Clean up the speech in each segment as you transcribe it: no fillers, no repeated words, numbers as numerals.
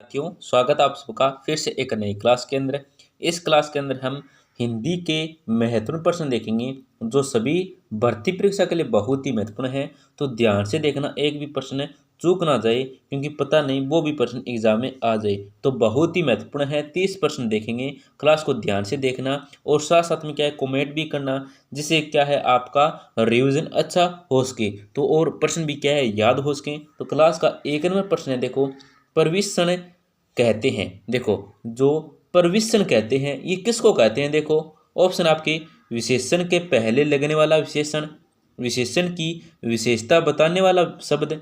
विद्यार्थियों, स्वागत आप सबका फिर से एक नई क्लास के अंदर। इस क्लास के अंदर हम हिंदी के महत्वपूर्ण प्रश्न देखेंगे जो सभी भर्ती परीक्षा के लिए बहुत ही महत्वपूर्ण है। तो ध्यान से देखना, एक भी प्रश्न चूक ना जाए, क्योंकि पता नहीं वो भी प्रश्न एग्जाम में आ जाए। तो बहुत ही महत्वपूर्ण है, 30 प्रश्न देखेंगे। क्लास को ध्यान से देखना और साथ साथ में क्या है, कमेंट भी करना, जिससे क्या है आपका रिवीजन अच्छा हो सके, तो और प्रश्न भी क्या है याद हो सके। तो क्लास का एक नंबर प्रश्न है, देखो प्रविष्ण कहते हैं। देखो जो प्रविष्ण कहते हैं ये किसको कहते हैं? देखो ऑप्शन आपके, विशेषण के पहले लगने वाला विशेषण, विशेषण की विशेषता बताने वाला शब्द,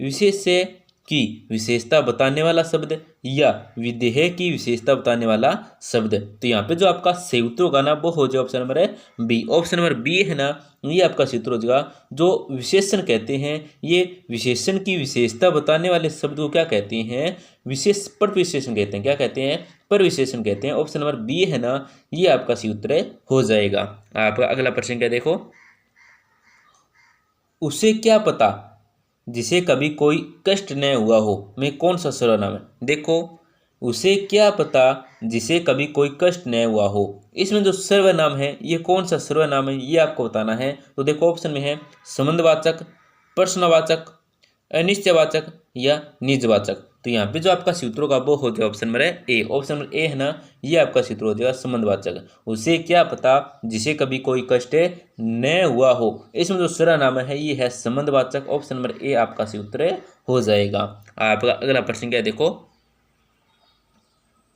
विशेष्य की विशेषता बताने वाला शब्द, या विधेय की विशेषता बताने वाला शब्द। तो यहाँ पे जो आपका सही उत्तर होगा ना, वो हो जाए option number B. Option number B है ना, ये आपका सही उत्तर हो जाएगा। जो विशेषण कहते हैं, ये विशेषण की विशेषता बताने वाले शब्द को क्या कहते हैं? विशेष पर विशेषण कहते हैं। क्या कहते हैं? पर विशेषण कहते हैं। ऑप्शन नंबर बी है ना, ये आपका सही उत्तर हो जाएगा। आपका अगला प्रश्न क्या, देखो उसे क्या पता जिसे कभी कोई कष्ट न हुआ हो, में कौन सा सर्वनाम है? देखो उसे क्या पता जिसे कभी कोई कष्ट न हुआ हो, इसमें जो सर्वनाम है ये कौन सा सर्वनाम है, ये आपको बताना है। तो देखो ऑप्शन में है संबंधवाचक, प्रश्नवाचक, अनिश्चयवाचक या निजवाचक। तो यहाँ पे जो आपका सूत्र होगा वो हो जाएगा option number A. Option number A है ना, ये आपका सूत्र हो जाएगा संबंधवाचक। उसे क्या पता जिसे कभी कोई कष्ट न हुआ हो, इसमें जो सर्वनाम है ये है संबंधवाचक। ऑप्शन नंबर ए आपका सूत्र हो जाएगा। आपका अगला प्रश्न क्या है, देखो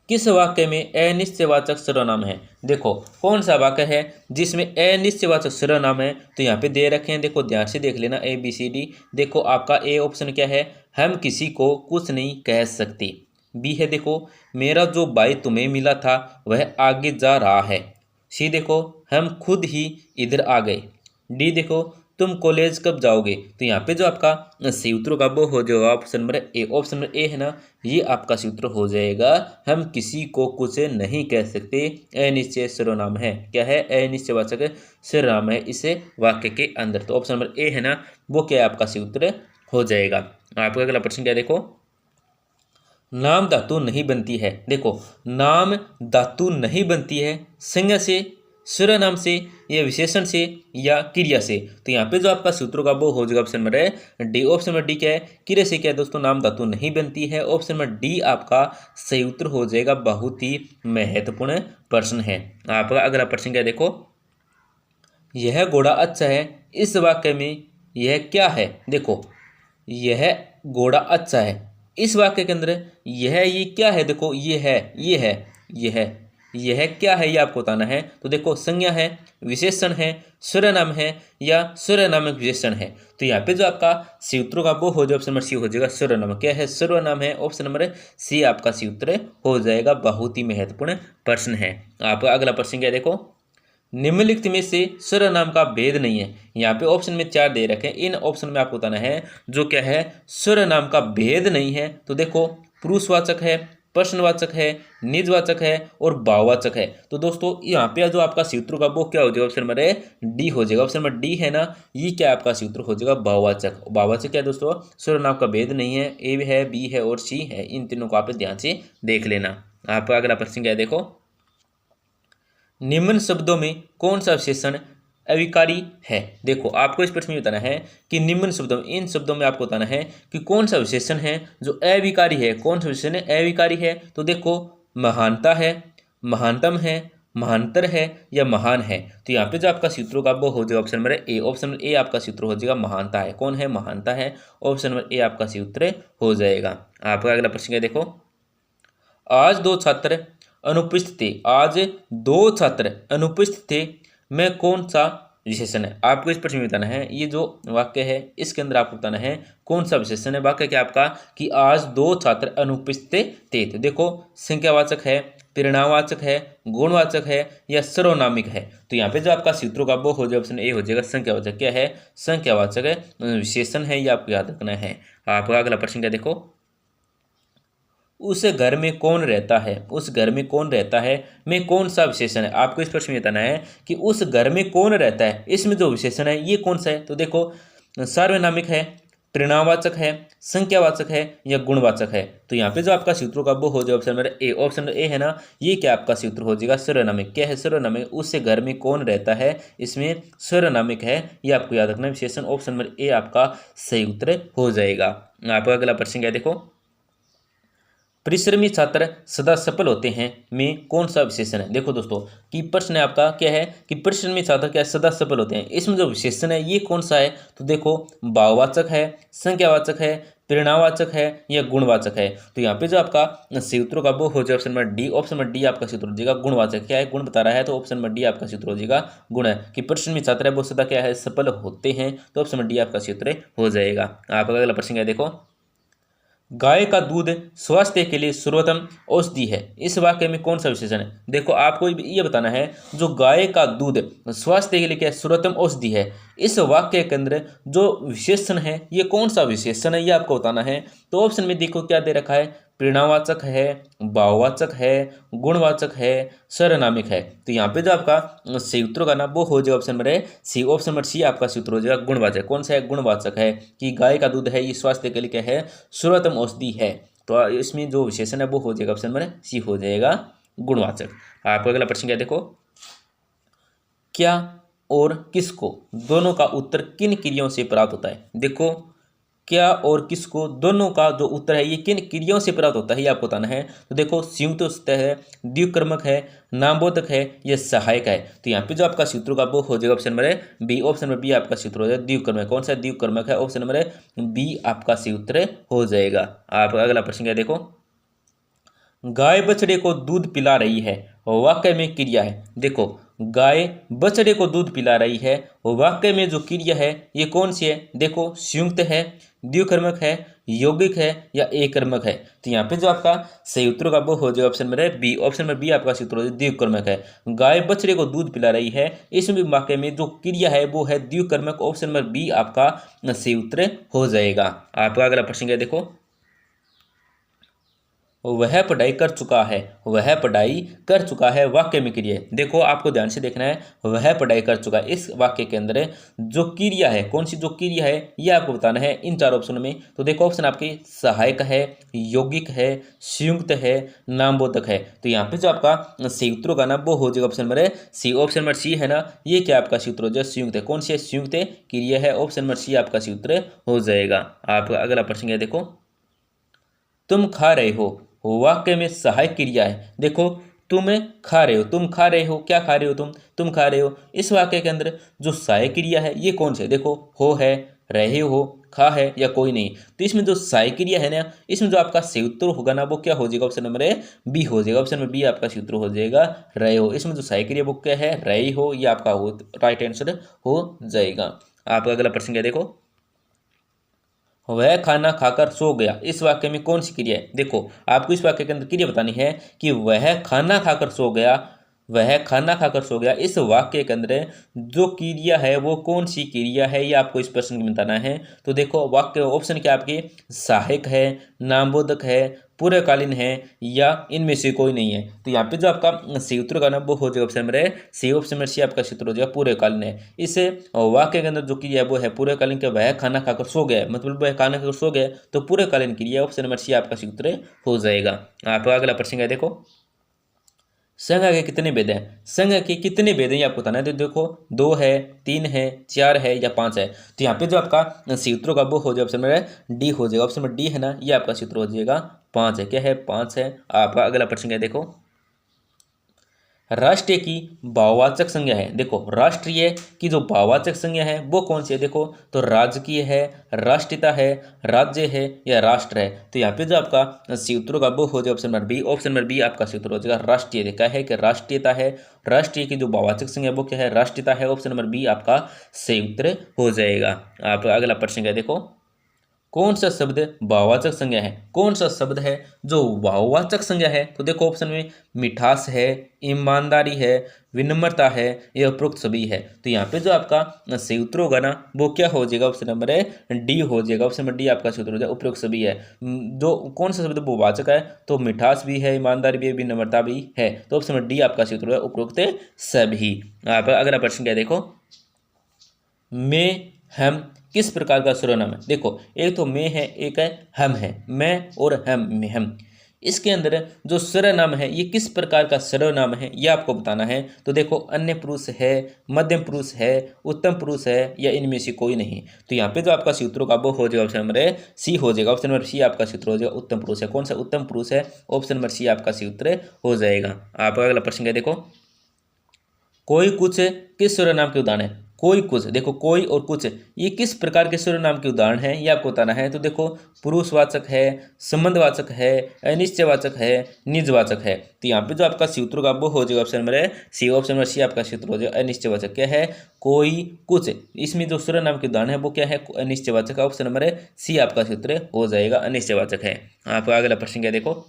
किस वाक्य में अनिश्चयवाचक सर्वनाम है? देखो कौन सा वाक्य है जिसमें अनिश्चयवाचक सर्वनाम है? तो यहाँ पे दे रखे हैं, देखो ध्यान से देख लेना, ए बी सी डी। देखो आपका ए ऑप्शन क्या है, हम किसी को कुछ नहीं कह सकते। बी है देखो, मेरा जो भाई तुम्हें मिला था वह आगे जा रहा है। सी देखो, हम खुद ही इधर आ गए। डी देखो, तुम कॉलेज कब जाओगे? तो यहाँ पे जो आपका सही उत्तर होगा वो हो जाएगा option number A. Option number A है ना, ये आपका सही उत्तर हो जाएगा। हम किसी को कुछ नहीं कह सकते अनिश्चय सर्वनाम है। क्या है? अनिश्चयवाचक सर्वनाम है इस वाक्य के अंदर। तो ऑप्शन नंबर ए है ना, वो क्या है आपका सही उत्तर हो जाएगा। आपका अगला प्रश्न क्या है, देखो नाम धातु नहीं बनती है। देखो नाम धातु नहीं बनती है संज्ञा से, सर्वनाम से, या विशेषण से, या क्रिया से। तो यहाँ पे जो आपका सूत्र होगा वो हो जाएगा option number D. Option number D क्या है? क्रिया से क्या है दोस्तों, नाम धातु नहीं बनती है। ऑप्शन नंबर डी आपका सही उत्तर हो जाएगा। बहुत ही महत्वपूर्ण प्रश्न है। आपका अगला प्रश्न क्या है, देखो यह घोड़ा अच्छा है, इस वाक्य में यह क्या है? देखो यह घोड़ा अच्छा है, इस वाक्य के अंदर ये क्या है? देखो यह क्या है, ये आपको बताना है। तो देखो संज्ञा है, विशेषण है, सर्वनाम है, या सर्वनामक विशेषण है। तो यहाँ पे जो आपका सी उत्तर होगा वो हो जाएगा ऑप्शन नंबर सी हो जाएगा सर्वनाम। क्या है? सर्वनाम है। ऑप्शन नंबर सी आपका सी उत्तर हो जाएगा। बहुत ही महत्वपूर्ण प्रश्न है। आपका अगला प्रश्न क्या है, देखो निम्नलिखित में से सर्वनाम का भेद नहीं है। यहाँ पे ऑप्शन में 4 दे रखे हैं, इन ऑप्शन में आपको बताना है जो क्या है सर्वनाम का भेद नहीं है। तो देखो पुरुषवाचक है, प्रश्नवाचक है, निजवाचक है और भाववाचक है। तो दोस्तों यहाँ पे जो आपका सूत्र होगा वो क्या हो जाएगा? ऑप्शन नंबर डी हो जाएगा। ऑप्शन नंबर डी है ना, ये क्या आपका सूत्र हो जाएगा? भाववाचक। भाववाचक क्या है दोस्तों? सर्वनाम का भेद नहीं है। ए है, बी है और सी है। इन तीनों को आप ध्यान से देख लेना। आपका अगला प्रश्न क्या है, देखो निम्न शब्दों में कौन सा विशेषण अविकारी है? देखो आपको इस प्रश्न में बताना है कि निम्न शब्दों में, इन शब्दों में आपको बताना है कि कौन सा विशेषण है जो अविकारी है। कौन सा विशेषण अविकारी है? तो देखो महानता है, महानतम है, महानतर है, या महान है। तो यहाँ पे जो आपका सूत्र होगा वो हो जाएगा option number A. Option number A आपका सूत्र हो जाएगा महानता है। कौन है? महानता है। ऑप्शन नंबर ए आपका सूत्र हो जाएगा। आपका अगला प्रश्न क्या है, देखो आज 2 छात्र अनुपस्थित थे। आज 2 छात्र अनुपस्थित थे में कौन सा विशेषण है? आपको इस प्रश्न में बताना है। ये जो वाक्य है इसके अंदर आपको बताना है कौन सा विशेषण है। वाक्य क्या आपका कि आज 2 छात्र अनुपस्थित थे। तो देखो संख्यावाचक है, परिणामवाचक है, गुणवाचक है, या सर्वनामिक है। तो यहाँ पे जो आपका सूत्र होगा वो हो जाएगा ऑप्शन ए हो जाएगा संख्यावाचक। क्या है? संख्यावाचक है, विशेषण है, ये आपको याद रखना है। आपका अगला प्रश्न क्या, देखो उस घर में कौन रहता है? उस घर में कौन रहता है में कौन सा विशेषण है? आपको इस प्रश्न में बताना है कि उस घर में कौन रहता है, इसमें जो विशेषण है ये कौन सा है। तो देखो सार्वनामिक है, परिणामवाचक है, संख्यावाचक है या गुणवाचक है? तो यहाँ पे जो आपका सूत्र होगा वो हो जाए option number A. Option number A है ना, ये क्या आपका सूत्र हो जाएगा? सर्वनामिक। क्या है सर्वनामिक? उससे घर में कौन रहता है, इसमें सर्वनामिक है, ये आपको याद रखना विशेषण। ऑप्शन नंबर ए आपका सही उत्तर हो जाएगा। आपका अगला प्रश्न क्या है देखो, परिश्रमी छात्र सदा सफल होते हैं में कौन सा विशेषण है? देखो दोस्तों कि प्रश्न है आपका क्या है कि परिश्रमी छात्र क्या सदा सफल होते हैं, इसमें जो विशेषण है ये कौन सा है? तो देखो भाववाचक है, संख्यावाचक है, परिणामवाचक है या गुणवाचक है? तो यहाँ पे जो आपका सूत्र होगा वो हो जाए option number D. Option number D आपका सूत्र हो जाएगा गुणवाचक। क्या है? गुण बता रहा है तो ऑप्शन नंबर डी आपका सूत्र हो जाएगा गुण है कि परिश्रमी छात्र है वो सदा क्या है? सफल होते हैं। तो ऑप्शन नंबर डी आपका सूत्र हो जाएगा। आपका अगला प्रश्न क्या है देखो, गाय का दूध स्वास्थ्य के लिए सर्वोत्तम औषधि है, इस वाक्य में कौन सा विशेषण है? देखो आपको ये बताना है जो गाय का दूध स्वास्थ्य के लिए क्या सर्वोत्तम औषधि है, इस वाक्य के अंदर जो विशेषण है ये कौन सा विशेषण है ये आपको बताना है। तो ऑप्शन में देखो क्या दे रखा है, परिणामवाचक है, भाववाचक है, गुणवाचक है, सर्वनामिक है। तो यहाँ पे जो आपका सूत्र का ना वो हो जाएगा option number C. Option number C आपका सूत्र हो जाएगा गुणवाचक। कौन सा है? गुणवाचक है कि गाय का दूध है ये स्वास्थ्य के लिए क्या है? सर्वोत्तम औषधि है। तो इसमें जो विशेषण है वो हो जाएगा ऑप्शन नंबर सी हो जाएगा गुणवाचक। आपका अगला प्रश्न क्या देखो, क्या और किसको दोनों का उत्तर किन क्रियाओं से प्राप्त होता है? देखो क्या और किसको दोनों का जो उत्तर है ये किन क्रियाओं से प्राप्त होता है ये आपको बताना है। तो देखो संयुक्त उत्तर है, द्विकर्मक है, नामबोधक है या सहायक है? तो यहाँ पे जो आपका सूत्र का वो हो जाएगा option number B. Option number B आपका सूत्र हो जाएगा द्विकर्मक। कौन सा द्विकर्मक है? ऑप्शन नंबर बी आपका सूत्र हो जाएगा। आपका अगला प्रश्न क्या देखो, गाय बछड़े को दूध पिला रही है वाक्य में क्रिया है। देखो गाय बछड़े को दूध पिला रही है वाक्य में जो क्रिया है ये कौन सी है? देखो संयुक्त है, द्विकर्मक है, यौगिक है या एककर्मक है? तो यहाँ पे जो आपका सही उत्तर का वो हो जाएगा option number B. Option number B आपका सूत्र हो जाएगा द्विकर्मक है। गाय बछड़े को दूध पिला रही है, इसमें वाक्य में जो क्रिया है वो है द्विकर्मक। ऑप्शन नंबर बी आपका सही उत्तर हो जाएगा। आपका अगला प्रश्न क्या देखो, वह पढ़ाई कर चुका है, वह पढ़ाई कर चुका है वाक्य में क्रिया है। देखो आपको ध्यान से देखना है, वह पढ़ाई कर चुका है इस वाक्य के अंदर जो क्रिया है कौन सी जो क्रिया है ये आपको बताना है इन चार ऑप्शन में। तो देखो ऑप्शन आपके सहायक है, यौगिक है, संयुक्त है, नामबोधक है। तो यहाँ पे जो आपका सूत्र का ना वो हो जाएगा option number C. Option number C है ना, ये क्या आपका सूत्र हो जाएगा संयुक्त है। कौन सी संयुक्त क्रिया है? ऑप्शन नंबर सी आपका सूत्र हो जाएगा। आपका अगला प्रश्न है देखो, तुम खा रहे हो वाक्य में सहायक क्रिया है। देखो तुम खा रहे हो, तुम खा रहे हो, क्या खा रहे हो? तुम खा रहे हो। इस वाक्य के अंदर जो सहायक क्रिया है ये कौन सी है? देखो हो है, रहे हो, खा है या कोई नहीं। तो इसमें जो सहायक क्रिया है ना, इसमें जो आपका सही उत्तर होगा ना वो क्या हो जाएगा? ऑप्शन नंबर बी हो जाएगा। ऑप्शन नंबर बी आपका सही उत्तर हो जाएगा रहे हो। इसमें जो सहायक क्रिया वो क्या है? रहे हो, ये आपका राइट आंसर हो जाएगा। आपका अगला प्रश्न क्या देखो, वह खाना खाकर सो गया इस वाक्य में कौन सी क्रिया है? देखो आपको इस वाक्य के अंदर क्रिया बतानी है कि वह खाना खाकर सो गया, वह खाना खाकर सो गया। इस वाक्य के अंदर जो क्रिया है वो कौन सी क्रिया है ये आपको इस प्रश्न में बताना है। तो देखो वाक्य ऑप्शन क्या आपके सहायक है, नामबोधक है, पूर्वकालीन है या इनमें से कोई नहीं है। तो यहाँ पे जो आपका सूत्र का ना वो हो जाएगा option number C. Option number C आपका सूत्र हो जाएगा पूर्वकालीन है। इस वाक्य के अंदर जो क्रिया है वो है पूर्वकालीन के, वह खाना खाकर सो गया, मतलब वह खाना खाकर सो गया तो पूर्वकालीन क्रिया। ऑप्शन नंबर सी आपका सूत्र हो जाएगा। आपका अगला प्रश्न है देखो, संघ के कितने भेद हैं? संघ के कितने भेद हैं ये आपको बताना है। तो देखो 2 है, 3 है, 4 है या 5 है? तो यहाँ पे जो आपका सूत्रों का वो हो जाएगा ऑप्शन नंबर डी हो जाएगा। ऑप्शन नंबर डी है ना, ये आपका सूत्र हो जाएगा 5 है। क्या है? 5 है। आपका अगला प्रश्न क्या है देखो, राष्ट्रीय की भाववाचक संज्ञा है। देखो राष्ट्रीय की जो भाववाचक संज्ञा है वो कौन सी है? देखो तो राजकीय है, राष्ट्रीयता है, राज्य है या राष्ट्र है? तो यहाँ पे जो आपका सूत्र का वो हो जाएगा option number B. Option number B आपका सूत्र हो जाएगा राष्ट्रीय। क्या है कि राष्ट्रीयता है, राष्ट्रीय की जो भाववाचक संज्ञा वो क्या है? राष्ट्रीयता है। ऑप्शन नंबर बी आपका सही उत्तर हो जाएगा। आपका अगला प्रश्न क्या देखो, कौन सा शब्द भाववाचक संज्ञा है? कौन सा शब्द है जो भाववाचक संज्ञा है? तो देखो ऑप्शन में मिठास है, ईमानदारी है, विनम्रता है, यह उपरोक्त सभी है। तो यहाँ पे जो आपका सूत्र होगा ना वो क्या हो जाएगा? ऑप्शन नंबर डी हो जाएगा। ऑप्शन नंबर डी आपका सूत्र हो जाएगा उपरोक्त सभी है। जो कौन सा शब्द भाववाचक है? तो मिठास भी है, ईमानदारी भी है, विनम्रता भी है। तो ऑप्शन नंबर डी आपका सूत्र है उपरोक्त सभी। आप अगला प्रश्न क्या देखो, मैं, हम किस प्रकार का सर्वनाम है। देखो एक तो मैं है, एक है हम है, मैं और हम। इसके अंदर जो सर्वनाम है ये किस प्रकार का सर्वनाम है ये आपको बताना है। तो देखो अन्य पुरुष है, मध्यम पुरुष है, उत्तम पुरुष है या इनमें से कोई नहीं। तो यहाँ पे जो आपका सूत्र होगा वो हो जाएगा ऑप्शन नंबर सी हो जाएगा। ऑप्शन नंबर सी आपका सूत्र हो जाएगा, उत्तम पुरुष है। कौन सा उत्तम पुरुष है, ऑप्शन नंबर सी आपका सूत्र हो जाएगा। आपका अगला प्रश्न है, देखो कोई कुछ किस सर्वनाम के उदाहरण है। कोई कुछ, देखो कोई और कुछ ये किस प्रकार के सर्वनाम के उदाहरण है ये आपको बताना है। तो देखो पुरुषवाचक है, संबंधवाचक है, अनिश्चयवाचक है, निजवाचक है। तो यहाँ पे जो आपका सूत्र होगा वो हो जाएगा option number C. Option number C आपका सूत्र हो जाएगा अनिश्चयवाचक। क्या है, कोई कुछ, इसमें जो सर्वनाम के उदाहरण है वो क्या है, अनिश्चयवाचक। ऑप्शन नंबर सी आपका सूत्र हो जाएगा अनिश्चयवाचक है। आपका अगला प्रश्न क्या है, देखो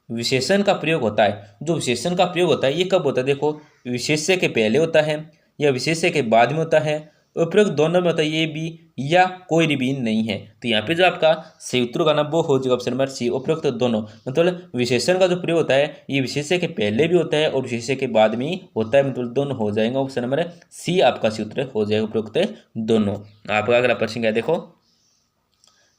विशेषण का प्रयोग होता है। जो विशेषण का प्रयोग होता है ये कब होता है। देखो विशेष्य के पहले होता है या विशेष्य के बाद में होता है, उपयुक्त दोनों में होता है, ये भी या कोई भी नहीं है। तो यहाँ पे जो आपका संयुक्त होगा ना वो हो जाएगा ऑप्शन नंबर सी, उपयुक्त दोनों। मतलब विशेषण का जो प्रयोग होता है ये विशेष्य के पहले भी होता है और विशेष्य के बाद में होता है, मतलब दोनों हो जाएंगे। ऑप्शन नंबर सी आपका सूत्र हो जाएगा, उपयुक्त दोनों। आपका अगला प्रश्न क्या है, देखो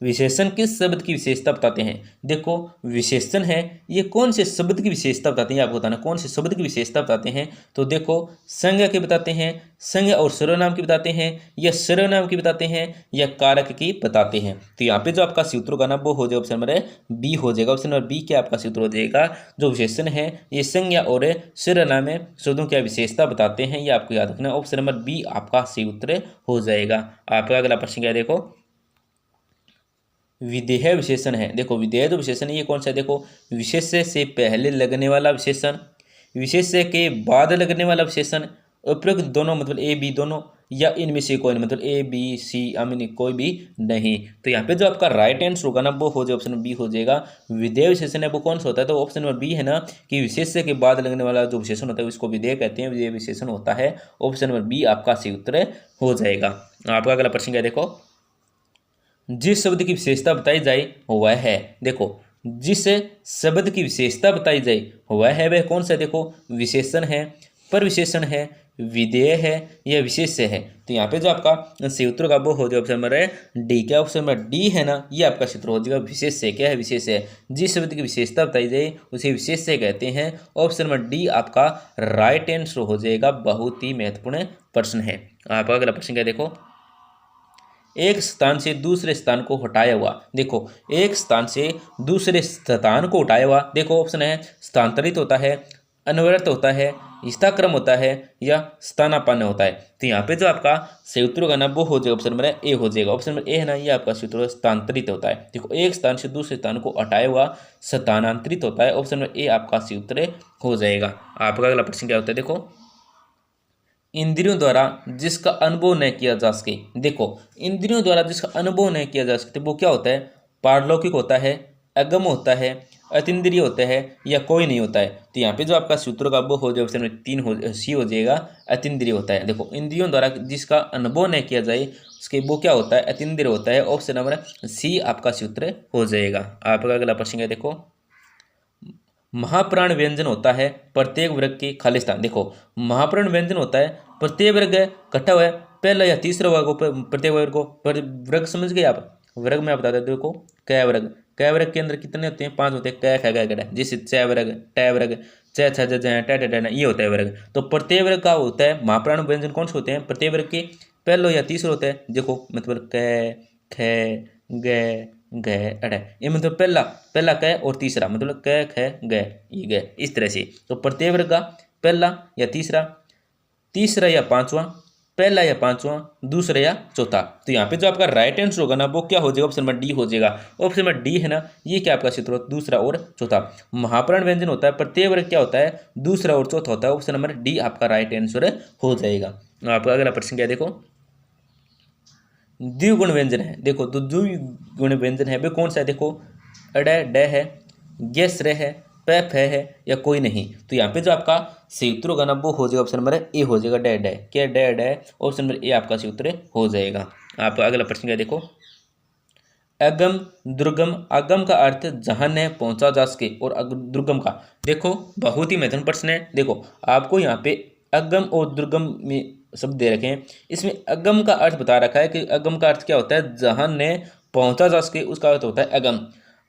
विशेषण किस शब्द की विशेषता बताते हैं। देखो विशेषण है ये कौन से शब्द की विशेषता बताते हैं आपको बताना, कौन से शब्द की विशेषता बताते हैं। तो देखो संज्ञा की बताते हैं, संज्ञा और सर्वनाम की बताते हैं, या सर्वनाम की बताते हैं, या कारक की बताते हैं। तो यहाँ पे जो आपका सूत्र होगा ना वो हो जाएगा ऑप्शन नंबर बी हो जाएगा। ऑप्शन नंबर बी क्या आपका सूत्र हो जाएगा। जो विशेषण है ये संज्ञा और सर्वनाम में शब्दों की विशेषता बताते हैं, ये आपको याद रखना। ऑप्शन नंबर बी आपका सूत्र हो जाएगा। आपका अगला प्रश्न क्या है, देखो विधेय विशेषण है। देखो विधेय जो विशेषण है ये कौन सा है। देखो विशेष्य से पहले लगने वाला विशेषण, विशेष्य के बाद लगने वाला विशेषण, उपयुक्त दोनों मतलब ए बी दोनों, या इनमें से कोई नहीं मतलब ए बी सी मीन कोई भी नहीं। तो यहाँ पे जो आपका राइट आंसर होगा ना वो हो जाएगा ऑप्शन बी हो जाएगा। विधेय विशेषण है वो कौन सा होता है। तो ऑप्शन नंबर बी है ना कि विशेष्य के बाद लगने वाला जो विशेषण होता है उसको विधेय कहते हैं, विधेय विशेषण होता है। ऑप्शन नंबर बी आपका सही उत्तर हो जाएगा। आपका अगला प्रश्न क्या है, देखो जिस शब्द की विशेषता बताई जाए वह है। देखो जिस शब्द की विशेषता बताई जाए वह कौन सा है। देखो विशेषण है, परविशेषण है, विधेय है, या विशेष्य है। तो यहाँ पे जो आपका सूत्र का वो हो जाएगा ऑप्शन नंबर डी। क्या ऑप्शन नंबर डी है ना ये आपका सूत्र हो जाएगा। विशेष्य क्या है, विशेष्य है जिस शब्द की विशेषता बताई जाए उसे विशेष्य कहते हैं। ऑप्शन नंबर डी आपका राइट आंसर हो जाएगा। बहुत ही महत्वपूर्ण प्रश्न है। आपका अगला प्रश्न क्या, देखो एक स्थान से दूसरे स्थान को हटाया हुआ। देखो एक स्थान से दूसरे स्थान को हटाया हुआ। देखो ऑप्शन है स्थानांतरित होता है, अनवरत होता है, स्थाक्रम होता है, या स्थानापन्न होता है। तो यहाँ पे जो आपका सूत्र होगा ना वो हो जाएगा ऑप्शन नंबर ए हो जाएगा। ऑप्शन नंबर ए है ना ये आपका सूत्र स्थानांतरित होता है। देखो एक स्थान से दूसरे स्थान को हटाया हुआ स्थानांतरित होता है। ऑप्शन नंबर ए आपका सूत्र हो जाएगा। आपका अगला प्रश्न क्या होता है, देखो इंद्रियों द्वारा जिसका अनुभव न किया जा सके। देखो इंद्रियों द्वारा जिसका अनुभव न किया जा सकते वो क्या होता है, पारलौकिक होता है, अगम होता है, अतीन्द्रिय होता है, या कोई नहीं होता है। तो यहाँ पे जो आपका सूत्र का वो हो जाए ऑप्शन में तीन हो सी हो जाएगा, अतीन्द्रिय होता है। देखो इंद्रियों द्वारा जिसका अनुभव न किया जाए उसके वो क्या होता है, अतीन्द्रिय होता है। ऑप्शन नंबर सी आपका सूत्र हो जाएगा। आपका अगला प्रश्न है, देखो महाप्राण व्यंजन होता है प्रत्येक वर्ग के खाली स्थान। देखो महाप्राण व्यंजन होता है प्रत्येक वर्ग इकट्ठा हुआ है पहला या तीसरा वर्ग प्रत्येक वर्ग को वर्ग समझ गए आप। वर्ग में आप बता देते देखो कै वर्ग, कै वर्ग के अंदर कितने होते हैं, 5 होते हैं। कै ख ग जैसे च वर्ग, ट वर्ग, च छ ज ट ये होता है वर्ग। तो प्रत्येक वर्ग का होता है महाप्राण व्यंजन कौन से होते हैं, प्रत्येक वर्ग के पहलो या तीसरा होता है। देखो मतलब कै ख ग ग अड़ ये मतलब पहला पहला कै और तीसरा मतलब कै ख ग ये ग इस तरह से। तो प्रत्येक वर्ग का पहला या तीसरा, तीसरा या पांचवा, पहला या पांचवा, दूसरा या चौथा। तो यहाँ पे जो आपका राइट आंसर होगा ना वो क्या हो जाएगा, ऑप्शन नंबर डी हो जाएगा। ऑप्शन नंबर डी है ना ये क्या आपका सूत्र होता है, दूसरा और चौथा। महाप्राण व्यंजन होता है प्रत्येक वर्ग क्या होता है, दूसरा और चौथा होता है। ऑप्शन नंबर डी आपका राइट आंसर हो जाएगा। आपका अगला प्रश्न क्या, देखो द्विगुण व्यंजन है। देखो तो द्विगुण व्यंजन है वे कौन सा है, देखो अड ड है, गेस रे है, पैफ है, या कोई नहीं। तो यहाँ पे जो आपका सूत्र होगा ना वो हो जाएगा ऑप्शन नंबर ए हो जाएगा, डैड है। क्या डैड है, ऑप्शन नंबर ए आपका सूत्र हो जाएगा। आपका अगला प्रश्न क्या, देखो अगम दुर्गम। अगम का अर्थ जहां न पहुंचा जा सके, और दुर्गम का देखो बहुत ही महत्वपूर्ण प्रश्न है। देखो आपको यहाँ पे अगम और दुर्गम में शब्द दे रखे हैं। इसमें अगम का अर्थ बता रखा है कि अगम का अर्थ क्या होता है, जहां ने पहुंचा जा सके उसका अर्थ होता है अगम।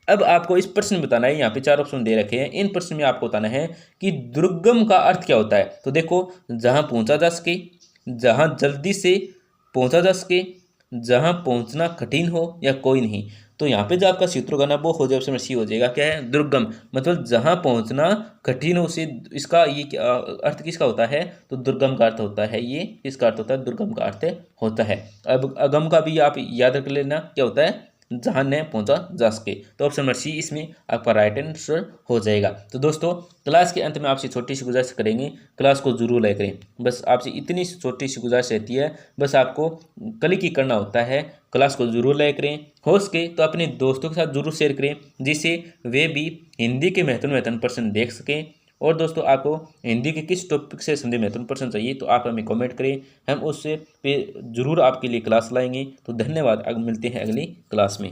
अब आपको इस प्रश्न में बताना है, यहाँ पे 4 ऑप्शन दे रखे हैं, इन प्रश्न में आपको बताना है कि दुर्गम का अर्थ क्या होता है। तो देखो, जहां पहुंचा जा सके, जहां जल्दी से पहुंचा जा सके, जहां पहुंचना कठिन हो या कोई नहीं। तो यहाँ पे जो आपका सूत्र होगा ना वो हो जाए, ऑप्शन सी हो जाएगा। क्या है, दुर्गम, मतलब जहां पहुंचना कठिन हो। से इसका ये अर्थ किसका होता है, तो दुर्गम का अर्थ होता है। ये इसका अर्थ होता है, दुर्गम का अर्थ होता है। अब अगम का भी आप याद रख लेना, क्या होता है, जहां न पहुंचा जा सके। तो ऑप्शन नंबर सी इसमें आपका राइट आंसर हो जाएगा। तो दोस्तों, क्लास के अंत में आपसे छोटी सी गुजारिश करेंगे, क्लास को जरूर लाइक करें। बस आपसे इतनी छोटी सी गुजारिश रहती है, बस आपको क्लिक ही करना होता है। क्लास को जरूर लाइक करें, हो सके तो अपने दोस्तों के साथ जरूर शेयर करें, जिससे वे भी हिंदी के महत्वपूर्ण प्रश्न देख सकें। और दोस्तों, आपको हिंदी के किस टॉपिक से संबंधित महत्वपूर्ण प्रश्न चाहिए तो आप हमें कमेंट करें, हम उससे पे जरूर आपके लिए क्लास लाएंगे। तो धन्यवाद, मिलते हैं अगली क्लास में।